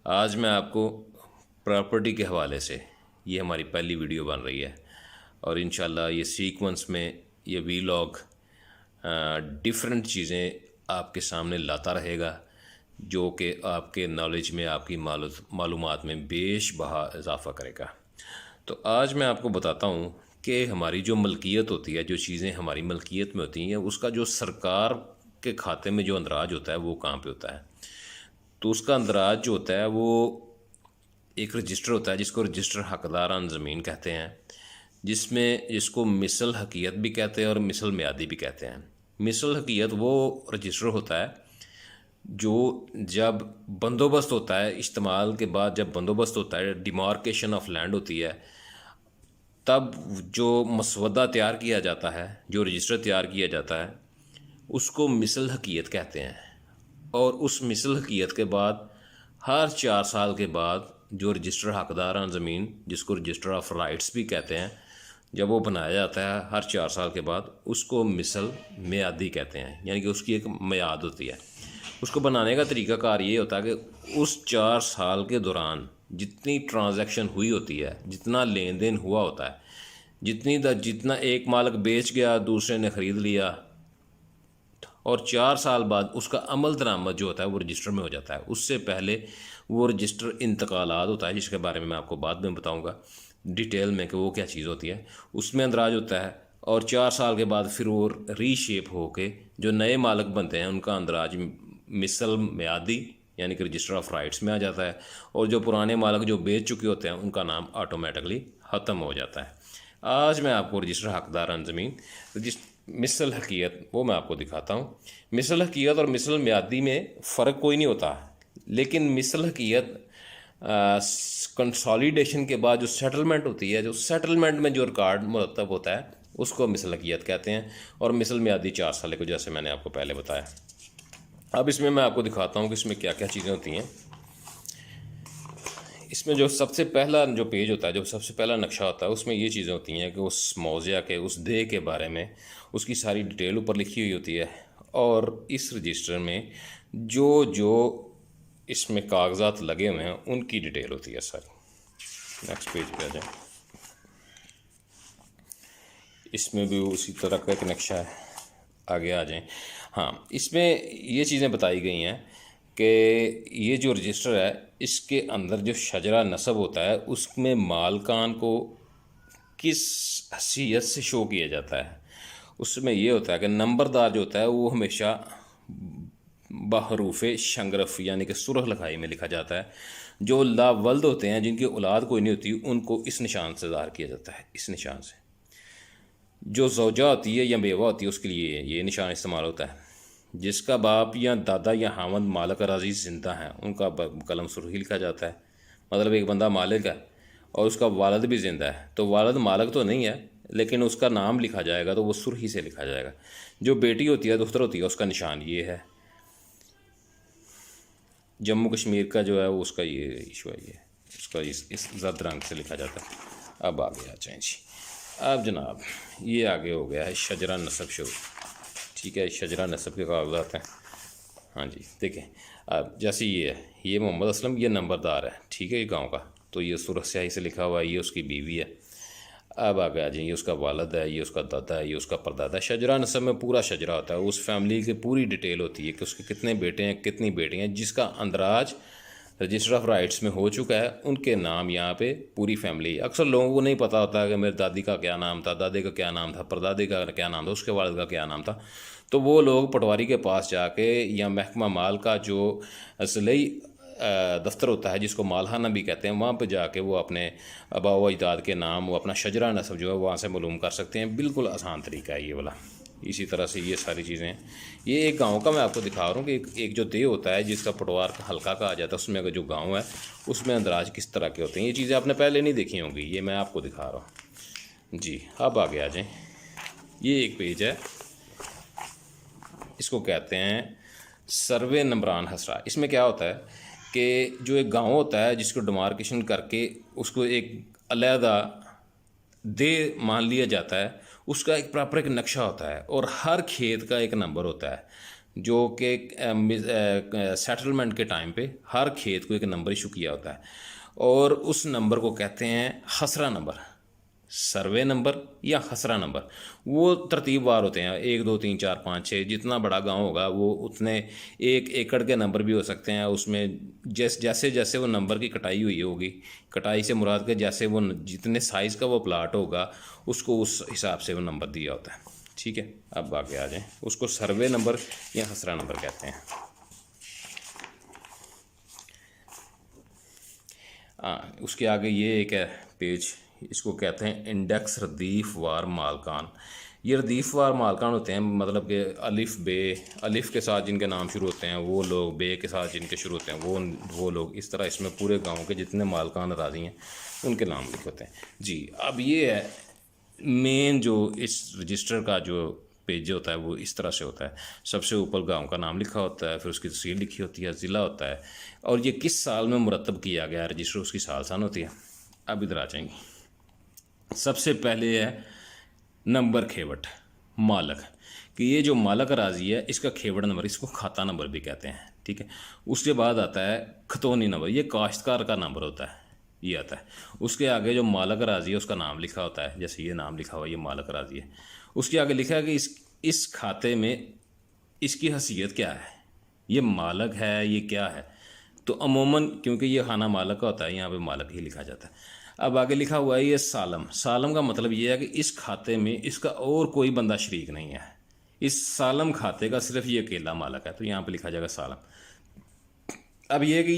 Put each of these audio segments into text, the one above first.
आज मैं आपको प्रॉपर्टी के हवाले से ये हमारी पहली वीडियो बन रही है और इंशाल्लाह ये सीक्वेंस में ये वीलॉग डिफरेंट चीज़ें आपके सामने लाता रहेगा जो कि आपके नॉलेज में, आपकी मालूमात में बेशबहा इजाफ़ा करेगा। तो आज मैं आपको बताता हूँ कि हमारी जो मलकियत होती है, जो चीज़ें हमारी मलकियत में होती हैं, उसका जो सरकार के खाते में जो अंदराज होता है वो कहाँ पे होता है। तो उसका अंदराज जो होता है वो एक रजिस्टर होता है जिसको रजिस्टर हकदारान ज़मीन कहते हैं, जिसको मिसल हकीयत भी कहते हैं और मिसल मियादी भी कहते हैं। मिसल हकीयत वो रजिस्टर होता है जो जब बंदोबस्त होता है, इस्तेमाल के बाद जब बंदोबस्त होता है, डिमार्केशन ऑफ लैंड होती है, तब जो मसवदा तैयार किया जाता है, जो रजिस्टर तैयार किया जाता है, उसको मिसल हकीयत कहते हैं। और उस मिसल हकीयत के बाद हर 4 साल के बाद जो रजिस्टर हकदारान ज़मीन, जिसको रजिस्टर ऑफ राइट्स भी कहते हैं, जब वो बनाया जाता है हर 4 साल के बाद, उसको मिसल मियादी कहते हैं। यानी कि उसकी एक मियाद होती है। उसको बनाने का तरीक़ाकार ये होता है कि उस 4 साल के दौरान जितनी ट्रांजैक्शन हुई होती है, जितना लेन देन हुआ होता है, जितना एक मालिक बेच गया, दूसरे ने ख़रीद लिया, और 4 साल बाद उसका अमल दरामद जो होता है वो रजिस्टर में हो जाता है। उससे पहले वो रजिस्टर इंतकालात होता है, जिसके बारे में मैं आपको बाद में बताऊंगा डिटेल में कि वो क्या चीज़ होती है। उसमें अंदराज होता है और 4 साल के बाद फिर वो रीशेप होके जो नए मालिक बनते हैं उनका अंदराज मिसल मियादी यानी कि रजिस्टर ऑफ राइट्स में आ जाता है, और जो पुराने मालिक जो बेच चुके होते हैं उनका नाम ऑटोमेटिकली ख़त्म हो जाता है। आज मैं आपको रजिस्टर हकदारान ज़मीन मिसल हकीयत वो मैं आपको दिखाता हूँ। मिसल हकीयत और मिसल मियादी में फ़र्क कोई नहीं होता, लेकिन मिसल हकीयत कंसोलिडेशन के बाद जो सेटलमेंट होती है, जो सेटलमेंट में जो रिकॉर्ड मुरतब होता है उसको मिसल हकीयत कहते हैं, और मिसल मियादी 4 साल को, जैसे मैंने आपको पहले बताया। अब इसमें मैं आपको दिखाता हूँ कि इसमें क्या क्या चीज़ें होती हैं। इसमें जो सबसे पहला जो पेज होता है, जो सबसे पहला नक्शा होता है, उसमें ये चीज़ें होती हैं कि उस मौज़ा के, उस देह के बारे में उसकी सारी डिटेल ऊपर लिखी हुई होती है, और इस रजिस्टर में जो जो इसमें कागजात लगे हुए हैं उनकी डिटेल होती है सारी। नेक्स्ट पेज पे आ जाए। इसमें भी उसी तरह का एक नक्शा है, आगे आ जाएं। हाँ, इसमें ये चीज़ें बताई गई हैं कि ये जो रजिस्टर है इसके अंदर जो शजरा नसब होता है उसमें मालकान को किस हैसियत से शो किया जाता है। उसमें ये होता है कि नंबरदार जो होता है वो हमेशा बहरूफ शंगरफ यानी कि सुरख लिखाई में लिखा जाता है। जो लावल्द होते हैं, जिनकी औलाद कोई नहीं होती, उनको इस निशान से ज़ाहिर किया जाता है, इस निशान से। जो ज़ौजा होती है या बेवा होती है उसके लिए ये निशान इस्तेमाल होता है। जिसका बाप या दादा या हामद मालिक अज़ीज़ ज़िंदा हैं उनका कलम सुरखी लिखा जाता है। मतलब एक बंदा मालिक है और उसका वालिद भी ज़िंदा है, तो वालिद मालिक तो नहीं है लेकिन उसका नाम लिखा जाएगा तो वो सुरखी से लिखा जाएगा। जो बेटी होती है, दुख्तर होती है, उसका निशान ये है। जम्मू कश्मीर का जो है वो उसका ये इशू है, ये उसका इस जर्द रंग से लिखा जाता है। अब आगे आ जाए जी। अब जनाब ये आगे हो गया है शजरा नसब शुरू। ठीक है, शजरा नसब के कागजात हैं। हाँ जी, देखें। अब जैसे ये है, ये मोहम्मद असलम, ये नंबरदार है, ठीक है, ये गांव का, तो ये सुरख स्याही से लिखा हुआ है, ये उसकी बीवी है। अब आगे आ जाए, ये उसका वालिद है, ये उसका दादा है, ये उसका परदादा है। शजरा नसब में पूरा शजरा होता है, उस फैमिली की पूरी डिटेल होती है कि उसके कितने बेटे हैं, कितनी बेटियाँ हैं, जिसका अंदराज रजिस्टर ऑफ राइट्स में हो चुका है, उनके नाम यहाँ पे पूरी फैमिली। अक्सर लोगों को नहीं पता होता कि मेरे दादी का क्या नाम था, दादे का क्या नाम था, परदादे का क्या नाम था, उसके वालिद का क्या नाम था। तो वो लोग पटवारी के पास जाके या महकमा माल का जो असलई दफ्तर होता है, जिसको मालहाना भी कहते हैं, वहाँ पे जाके वो अपने आबा व अजदाद के नाम, वो अपना शजरा नसब जो है वहाँ से मालूम कर सकते हैं। बिल्कुल आसान तरीका है ये वाला। इसी तरह से ये सारी चीज़ें हैं। ये एक गांव का मैं आपको दिखा रहा हूँ कि एक जो देह होता है जिसका पटवार का हल्का कहा जाता है, उसमें अगर जो गांव है उसमें अंदराज किस तरह के होते हैं, ये चीज़ें आपने पहले नहीं देखी होंगी, ये मैं आपको दिखा रहा हूँ जी। अब आगे आ जाएँ। ये एक पेज है, इसको कहते हैं सर्वे नंबरान हसरा। इसमें क्या होता है कि जो एक गांव होता है जिसको डिमार्केशन करके उसको एक अलहदा दे मान लिया जाता है, उसका एक प्रॉपर एक नक्शा होता है और हर खेत का एक नंबर होता है। जो कि सेटलमेंट के टाइम पे हर खेत को एक नंबर इशू किया होता है, और उस नंबर को कहते हैं खसरा नंबर, सर्वे नंबर या खसरा नंबर। वो तरतीबवार होते हैं, 1 2 3 4 5 6, जितना बड़ा गांव होगा वो उतने 1 एकड़ के नंबर भी हो सकते हैं। उसमें जैसे जैसे वो नंबर की कटाई हुई होगी, कटाई से मुराद के जैसे वो जितने साइज़ का वो प्लाट होगा उसको उस हिसाब से वो नंबर दिया होता है। ठीक है, अब आगे आ जाएं, उसको सर्वे नंबर या खसरा नंबर कहते हैं। हाँ, उसके आगे ये एक है पेज, इसको कहते हैं इंडेक्स रदीफ वार मालकान। ये रदीफ वार मालकान होते हैं, मतलब कि अलिफ बे, अलिफ के साथ जिनके नाम शुरू होते हैं वो लोग, बे के साथ जिनके शुरू होते हैं वो लोग, इस तरह इसमें पूरे गांव के जितने मालकान अराज़ी हैं उनके नाम लिखे होते हैं जी। अब ये है मेन जो इस रजिस्टर का जो पेज होता है वो इस तरह से होता है। सबसे ऊपर गांव का नाम लिखा होता है, फिर उसकी तहसील लिखी होती है, ज़िला होता है, और ये किस साल में मुरतब किया गया रजिस्टर, उसकी साल होती है। अब इधर आ जाएंगे, सबसे पहले है नंबर खेवट मालक, कि ये जो मालक राजी है इसका खेवट नंबर, इसको खाता नंबर भी कहते हैं। ठीक है, उसके बाद आता है खतौनी नंबर, ये काश्तकार का नंबर होता है, ये आता है। उसके आगे जो मालक राजी है उसका नाम लिखा होता है, जैसे ये नाम लिखा हुआ ये मालक राजी है। उसके आगे लिखा है कि इस खाते में इसकी हैसियत क्या है, ये मालक है, ये क्या है। तो अमूमन क्योंकि ये खाना मालक का होता है, यहाँ पे मालक ही लिखा जाता है। अब आगे लिखा हुआ है ये सालम, सालम का मतलब ये है कि इस खाते में इसका और कोई बंदा शरीक नहीं है, इस सालम खाते का सिर्फ ये अकेला मालक है, तो यहाँ पे लिखा जाएगा सालम। अब ये कि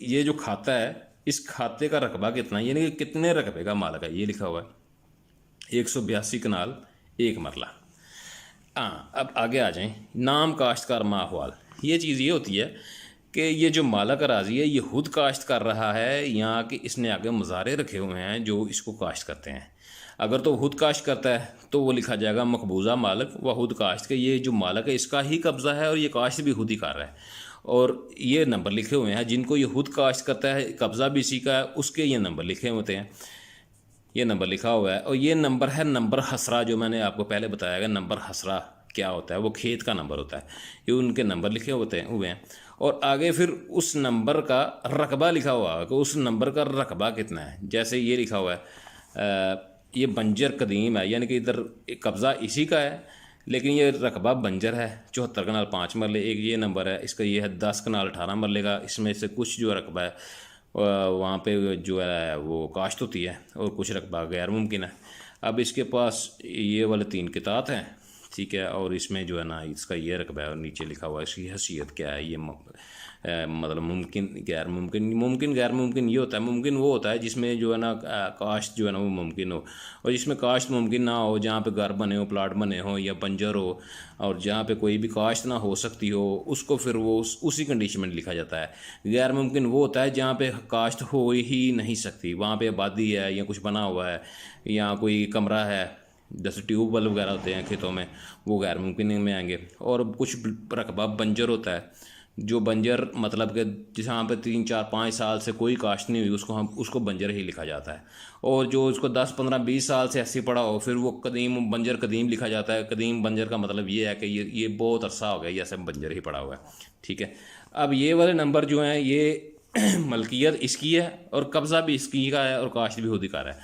ये जो खाता है इस खाते का रकबा कितना है, यानी कि कितने रकबे का मालक है, ये लिखा हुआ है 182 कनाल 1 मरला। हाँ, अब आगे आ जाएं, नाम काश्तकार माहवाल। ये चीज़ ये होती है कि ये जो मालक राजी है ये खुद काश्त कर रहा है या कि इसने आगे मुजारे रखे हुए हैं जो इसको काश्त करते हैं। अगर तो खुद काश्त करता है तो वो लिखा जाएगा मकबूजा मालक व खुद काश्त के, ये जो मालक है इसका ही कब्ज़ा है और ये काश्त भी खुद ही कर रहा है, और ये नंबर लिखे हुए हैं जिनको ये खुद काश्त करता है, कब्ज़ा भी इसी का है, उसके ये नंबर लिखे होते हैं, ये नंबर लिखा हुआ है। और ये नंबर है नंबर हसरा, जो मैंने आपको पहले बताया गया नंबर हसरा क्या होता है, वो खेत का नंबर होता है, ये उनके नंबर लिखे हुए हैं। और आगे फिर उस नंबर का रकबा लिखा हुआ है कि उस नंबर का रकबा कितना है। जैसे ये लिखा हुआ है ये बंजर कदीम है, यानी कि इधर कब्ज़ा इसी का है लेकिन ये रकबा बंजर है, 74 कनाल 5 मरले। एक ये नंबर है, इसका ये है 10 कनाल 18 मरले का, इसमें से कुछ जो रकबा है वहाँ पे जो है वो काश्त होती है और कुछ रकबा गैर मुमकिन है। अब इसके पास ये वाले 3 कितात हैं, ठीक है, और इसमें जो है ना इसका ये रकबा है और नीचे लिखा हुआ है इसकी हैसियत क्या है। ये मतलब मुमकिन गैर मुमकिन, मुमकिन गैर मुमकिन ये होता है, मुमकिन वो होता है जिसमें जो है ना काश्त जो है ना वो मुमकिन हो, और जिसमें काश्त मुमकिन ना हो, जहाँ पे घर बने हो, प्लाट बने हो या बंजर हो, और जहाँ पे कोई भी काश्त ना हो सकती हो उसको फिर वो उसी कंडीशन में लिखा जाता है। गैर मुमकिन वो होता है जहाँ पे काश्त हो ही नहीं सकती, वहाँ पे आबादी है या कुछ बना हुआ है या कोई कमरा है, जैसे ट्यूबवेल वगैरह होते हैं खेतों में, वो गैर मुमकिन में आएंगे। और कुछ रकबा बंजर होता है, जो बंजर मतलब कि जहाँ पे 3 4 5 साल से कोई काश्त नहीं हुई उसको बंजर ही लिखा जाता है। और जो उसको 10 15 20 साल से ऐसे पड़ा हो फिर वो कदीम बंजर कदीम लिखा जाता है। कदीम बंजर का मतलब ये है कि ये बहुत अरसा हो गया ये ऐसे बंजर ही पड़ा हुआ है। ठीक है, अब ये वाले नंबर जो हैं ये मलकियत इसकी है और कब्ज़ा भी इसकी का है और काश्त भी खुद ही कर है।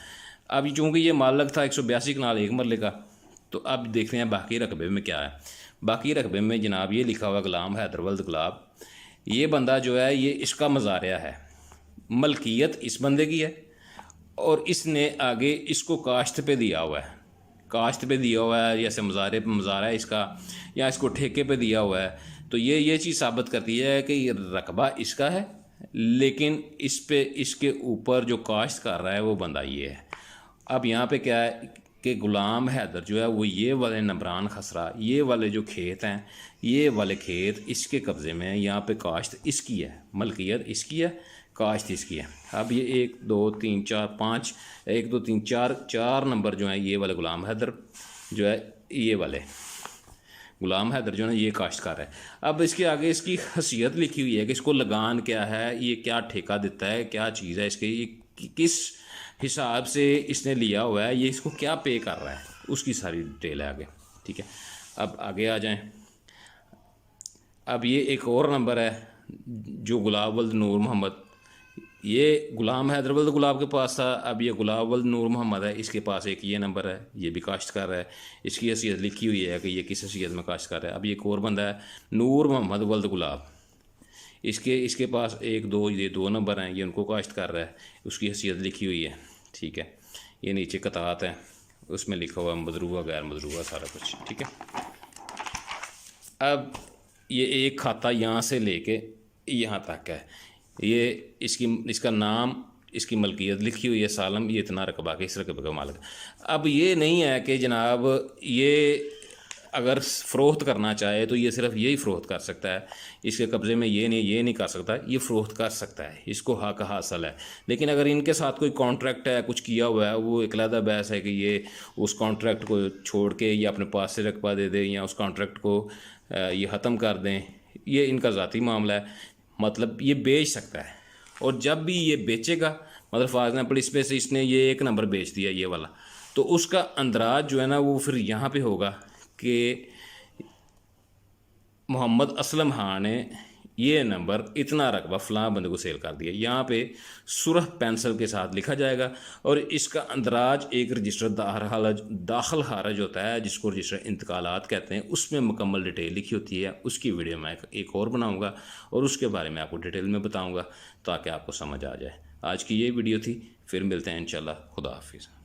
अब चूँकि ये मालक था 182 कनाल 1 मरले का, तो अब देख रहे हैं बाकी रकबे में क्या है। बाकी रकबे में जनाब ये लिखा हुआ गुलाम हैदरवल्द गुलाब, ये बंदा जो है ये इसका मज़ारिया है, मलकियत इस बंदे की है और इसने आगे इसको काश्त पे दिया हुआ है, काश्त पे दिया हुआ है, जैसे मज़ारा है इसका या इसको ठेके पे दिया हुआ है। तो ये चीज़ साबित करती है कि ये रकबा इसका है लेकिन इस पे इसके ऊपर जो काश्त कर रहा है वो बंदा ये है। अब यहाँ पे क्या है कि गुलाम हैदर जो है वो ये वाले नंबरान खसरा, ये वाले जो खेत हैं ये वाले खेत इसके कब्ज़े में हैं, यहाँ पे काश्त इसकी है, मलकियत इसकी है, काश्त इसकी है। अब ये 1 2 3 4 5 1 2 3 4 नंबर जो है ये वाले गुलाम हैदर जो है, ये वाले गुलाम हैदर जो है ये काश्तकार है। अब इसके आगे इसकी हैसियत लिखी हुई है कि इसको लगान क्या है, ये क्या ठेका देता है, क्या चीज़ है इसके, ये किस हिसाब से इसने लिया हुआ है, ये इसको क्या पे कर रहा है, उसकी सारी डिटेल है आगे। ठीक है, अब आगे आ जाएं। अब ये एक और नंबर है जो गुलाब वल्द नूर मोहम्मद, ये गुलाम हैदर वल्द गुलाब के पास था, अब ये गुलाब वल्द नूर मोहम्मद है, इसके पास एक ये नंबर है, ये भी काश्तकार है, इसकी हैसियत लिखी हुई है कि ये किस हैसियत में काश्तकार है। अब ये एक और बंदा है नूर मोहम्मद वल्द गुलाब, इसके पास एक दो, ये दो नंबर हैं, ये उनको काश्त कर रहा है, उसकी हैसियत लिखी हुई है। ठीक है, ये नीचे कतात है, उसमें लिखा हुआ मदरूबा गैर मदरूबा सारा कुछ। ठीक है, अब ये एक खाता यहाँ से लेके यहाँ तक है, ये इसका नाम, इसकी मलकियत लिखी हुई है सालम, ये इतना रकबा के, इस रकबे का मालिक। अब ये नहीं है कि जनाब ये अगर फ़रोख्त करना चाहे तो ये सिर्फ यही फ़रोख्त कर सकता है, इसके कब्ज़े में ये नहीं कर सकता, ये फ़रोख्त कर सकता है, इसको हक हासिल है। लेकिन अगर इनके साथ कोई कॉन्ट्रैक्ट है, कुछ किया हुआ है, वो एक अलग बहस है कि ये उस कॉन्ट्रैक्ट को छोड़ के या अपने पास से रकबा दे दें या उस कॉन्ट्रैक्ट को ये ख़त्म कर दें, ये इनका ज़ाती मामला है। मतलब ये बेच सकता है, और जब भी ये बेचेगा, मतलब फॉर एग्जाम्पल इस पे से इसने ये एक नंबर बेच दिया ये वाला, तो उसका अंदराज जो है ना वो फिर यहाँ पे होगा कि मोहम्मद असलम हाँ ने ये नंबर इतना रकबा फ़लाँ बंदे को सेल कर दिया, यहाँ पे सुरख पेंसिल के साथ लिखा जाएगा, और इसका अंदराज एक रजिस्टर दाखिल खारज होता है जिसको रजिस्टर इंतकालात कहते हैं, उसमें मुकम्मल डिटेल लिखी होती है। उसकी वीडियो मैं एक और बनाऊँगा और उसके बारे में आपको डिटेल में बताऊँगा ताकि आपको समझ आ जाए। आज की ये वीडियो थी, फिर मिलते हैं इंशाल्लाह। खुदा हाफिज़।